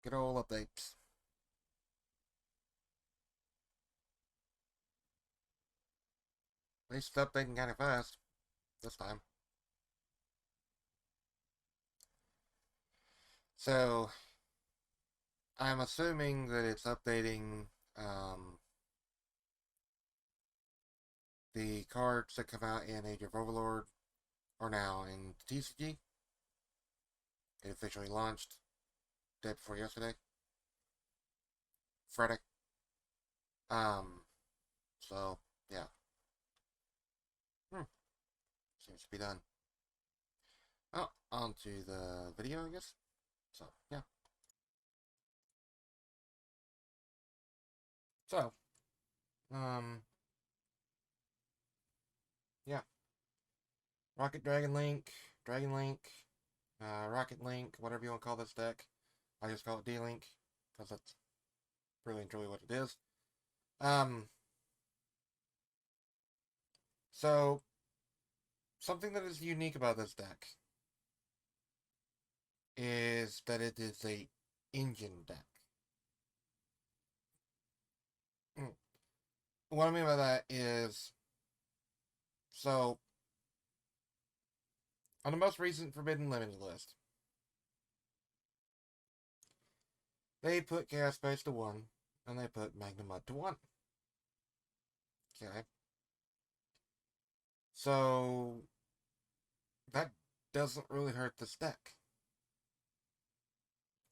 Good old updates. At least it's updating kind of fast this time. So, I'm assuming that it's updating um, the cards that come out in Age of Overlord are now in TCG. It officially launched day before yesterday, Friday. Um, so, yeah. Hmm, seems to be done. Oh, on to the video, I guess. So, yeah. So, um, yeah. Rocket Dragon Link, Rocket Link, whatever you want to call this deck. I just call it D-Link, because that's really and truly what it is. Um, so, something that is unique about this deck is that it is a engine deck. What I mean by that is, so, on the most recent Forbidden Limited list, they put Chaos Space to 1, and they put Magna Mud to 1. Okay. So, that doesn't really hurt this deck.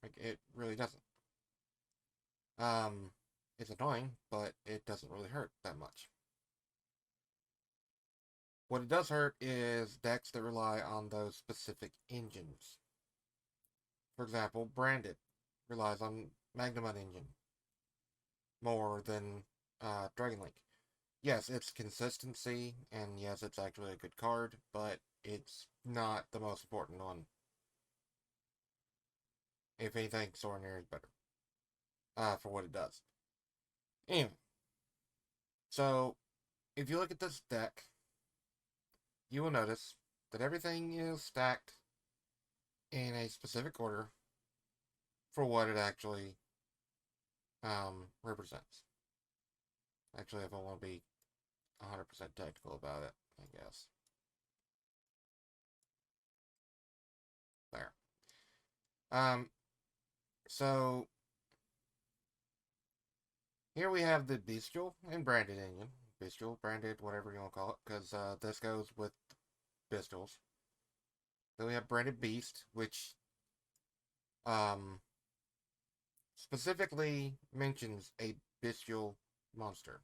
Like, it really doesn't. Um, it's annoying, but it doesn't really hurt that much. What it does hurt is decks that rely on those specific engines. For example, Branded relies on Magnamud engine more than Dragonlink. Yes, it's consistency, and yes, it's actually a good card, but it's not the most important one. If anything, Soraneer is better for what it does. Anyway, so if you look at this deck, you will notice that everything is stacked in a specific order for what it actually represents. Actually, if I want to be 100% technical about it, I guess. There. Um, so here we have the Bestial and Branded engine. Bestial, Branded, whatever you want to call it, because this goes with Pistols. Then we have Branded Beast, which um, specifically mentions a bestial monster.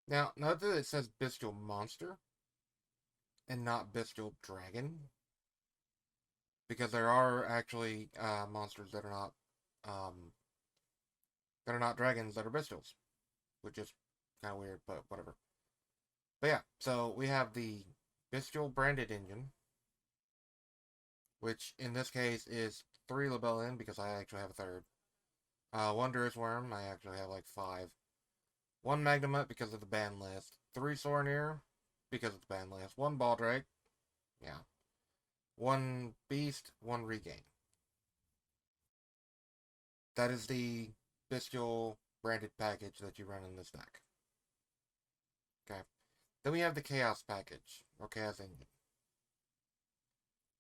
Now, note that it says bestial monster and not bestial dragon, because there are actually monsters um, that are not dragons that are bestials, which is kind of weird, but whatever. But yeah, so we have the bestial branded engine, which in this case is 3 Libellion because I actually have a third. 1 Worm, I actually have like 5. 1 Magnemite because of the ban list. 3 Soraneer because of the ban list. 1 Baldrake, yeah. 1 Beast, 1 Regain. That is the bestial branded package that you run in this deck. Okay. Then we have the Chaos package, or Chaos engine.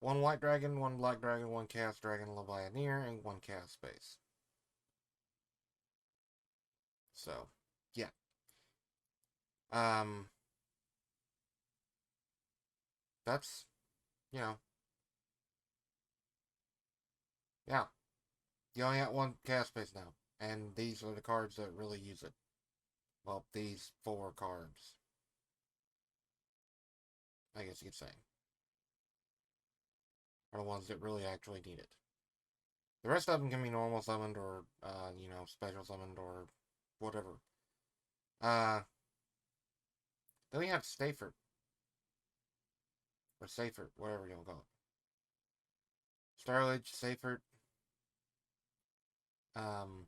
1 White Dragon, 1 Black Dragon, 1 Chaos Dragon Levianeer, and 1 Chaos Space. So, yeah. Um, that's, you know, yeah. You only got 1 Chaos Space now. And these are the cards that really use it. Well, these 4 cards, I guess you could say, are the ones that really actually need it. The rest of them can be normal summoned or, special summoned or whatever. Uh, then we have Stayford. Or Seyfert, whatever you want to call it. Starledge, Seyfert. Um,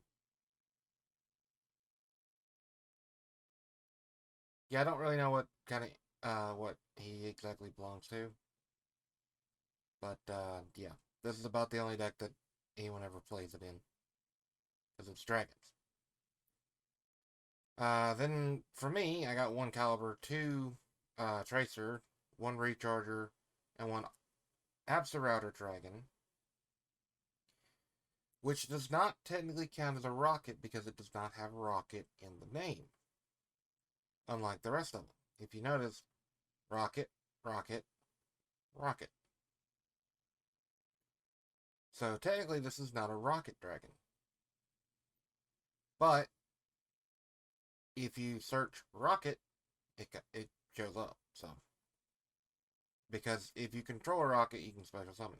yeah, I don't really know what kind of, what he exactly belongs to. But, yeah. This is about the only deck that anyone ever plays it in, because it's dragons. Then for me, I got one caliber, two tracer, one recharger, and one Absolrouter dragon, which does not technically count as a rocket because it does not have rocket in the name, unlike the rest of them. If you notice, rocket, rocket, rocket. So technically this is not a rocket dragon. But if you search rocket, it shows up. So because if you control a rocket, you can special summon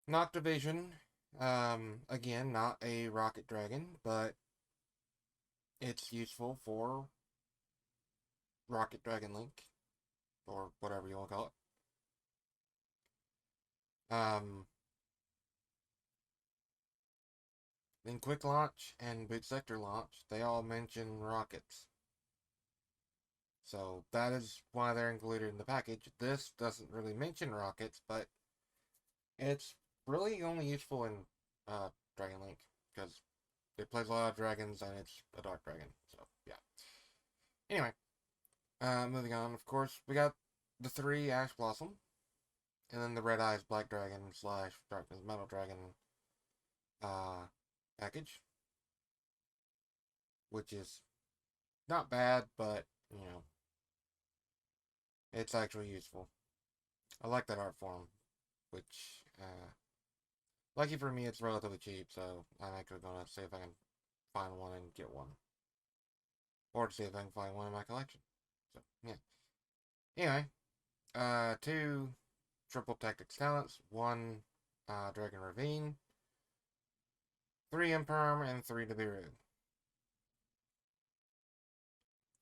it. Noctivision, again, not a rocket dragon, but it's useful for rocket dragonlink, or whatever you want to call it. Then quick launch and boot sector launch, they all mention rockets. So that is why they're included in the package. This doesn't really mention rockets, but it's really only useful in Dragon Link, because it plays a lot of dragons and it's a dark dragon. So yeah. Anyway, moving on. Of course, we got the 3 Ash Blossom, and then the Red Eyes Black Dragon / Darkness Metal Dragon package, which is not bad, but you know, it's actually useful. I like that art form, which lucky for me, it's relatively cheap, so I'm actually gonna see if I can find one and get one, or to see if I can find one in my collection. So yeah. Anyway, 2 triple tactics talents, 1 Dragon Ravine, 3 Imperm, and 3 Nibiru.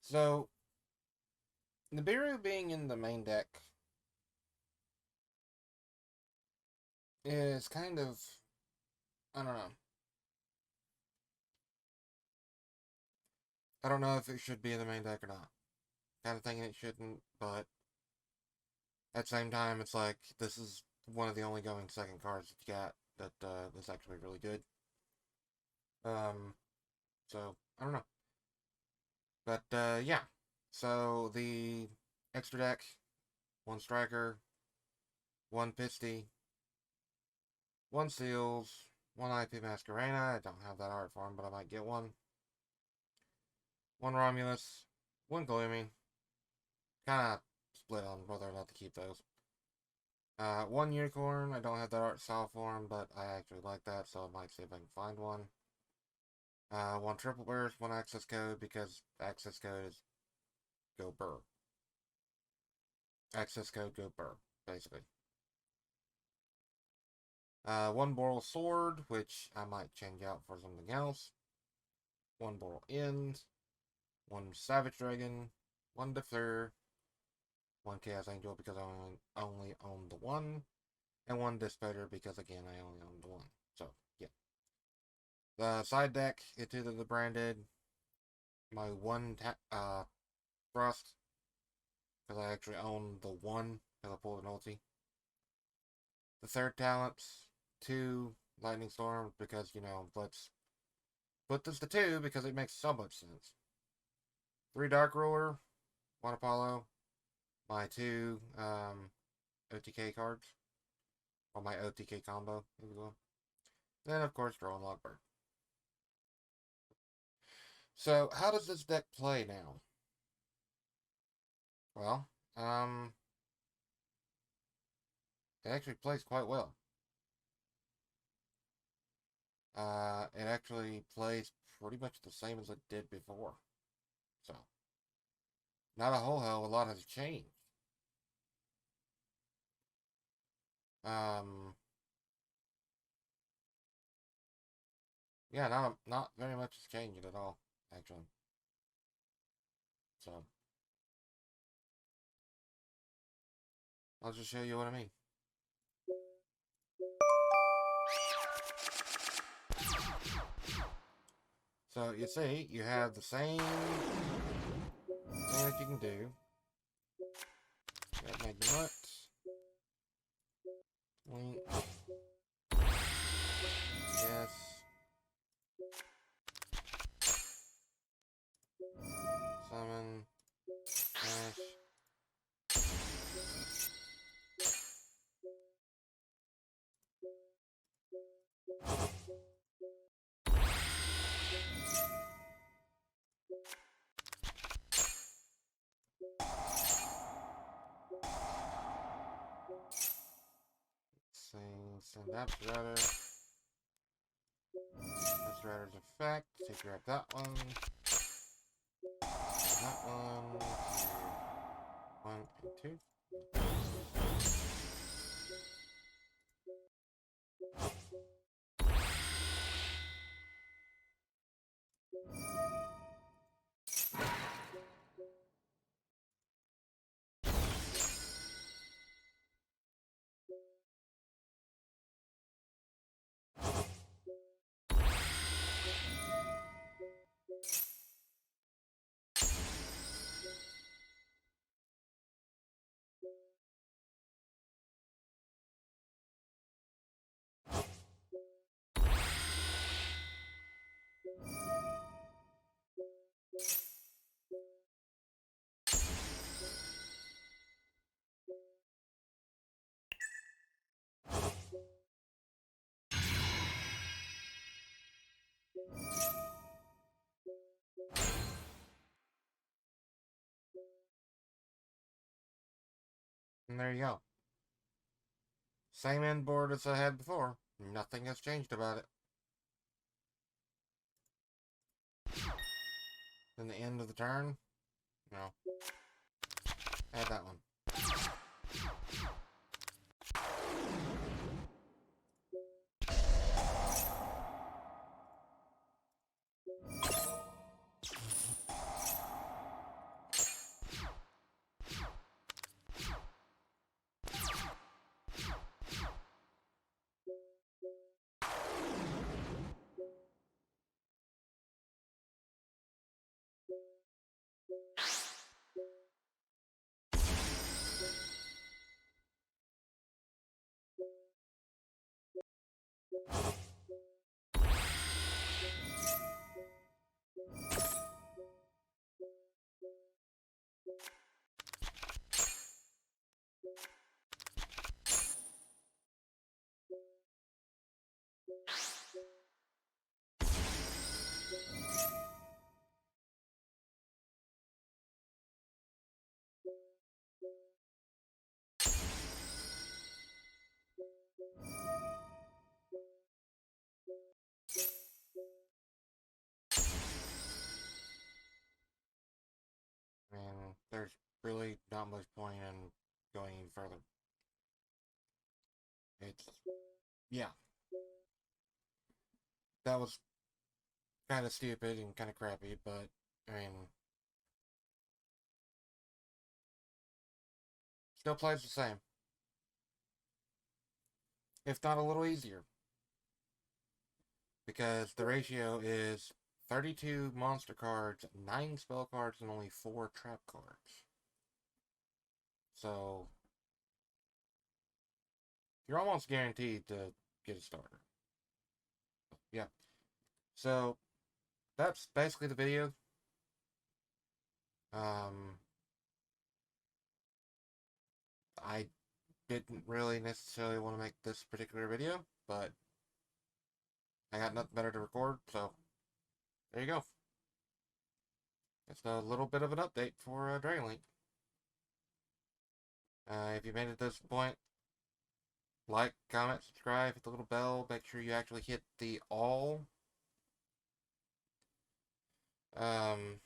So, Nibiru being in the main deck is kind of, I don't know. I don't know if it should be in the main deck or not. Kind of thinking it shouldn't, but at the same time, it's like, this is one of the only going second cards that you got that is actually really good. So, I don't know. But, yeah. So, the extra deck, 1 Striker, 1 Pisty, 1 Seals, 1 IP Masquerena. I don't have that art form, but I might get one. 1 Romulus, 1 Gloomy. Kind of split on whether or not to keep those. 1 Unicorn. I don't have that art style form, but I actually like that, so I might see if I can find one. 1 Triple Burst, 1 Access Code, because Access Code is Go Burr. Access Code Go Burr, basically. 1 Boral Sword, which I might change out for something else. 1 Boral End. 1 Savage Dragon. 1 Defleur. 1 Chaos Angel, because I only own the 1. And 1 Disposer, because again, I only own the 1. So, yeah. The side deck, it's either the branded, my 1 Frost, because I actually own the 1, because I pulled an ulti. The third talents, 2 Lightning Storm, because, you know, let's put this to 2, because it makes so much sense. 3 Dark Ruler, 1 Apollo, my 2 OTK cards, or my OTK combo, if you will. Then, of course, Draw and Lockbird. So, how does this deck play now? Well, it actually plays quite well. It actually plays pretty much the same as it did before. So, not a whole hell of a lot has changed. Yeah, not very much has changed at all, actually. So, I'll just show you what I mean. So, you see, you have the same thing that you can do. Got Magnet, Link, send that to router. That's router's effect. So grab that one. And that one. To 1 and 2. And there you go. Same end board as I had before. Nothing has changed about it. Then the end of the turn. No. Add that one. And there's really not much point in going any further. It's, yeah. That was kind of stupid and kind of crappy, but, I mean, still plays the same. If not a little easier. Because the ratio is 32 monster cards, 9 spell cards, and only 4 trap cards. So, you're almost guaranteed to get a starter. Yeah. So, that's basically the video. I didn't really necessarily want to make this particular video, but I got nothing better to record, so there you go. It's a little bit of an update for dragonlink. If you made it to this point, like, comment, subscribe, hit the little bell, make sure you actually hit the all. And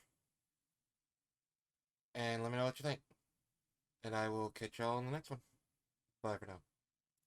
let me know what you think. And I will catch y'all in the next one. Bye for now.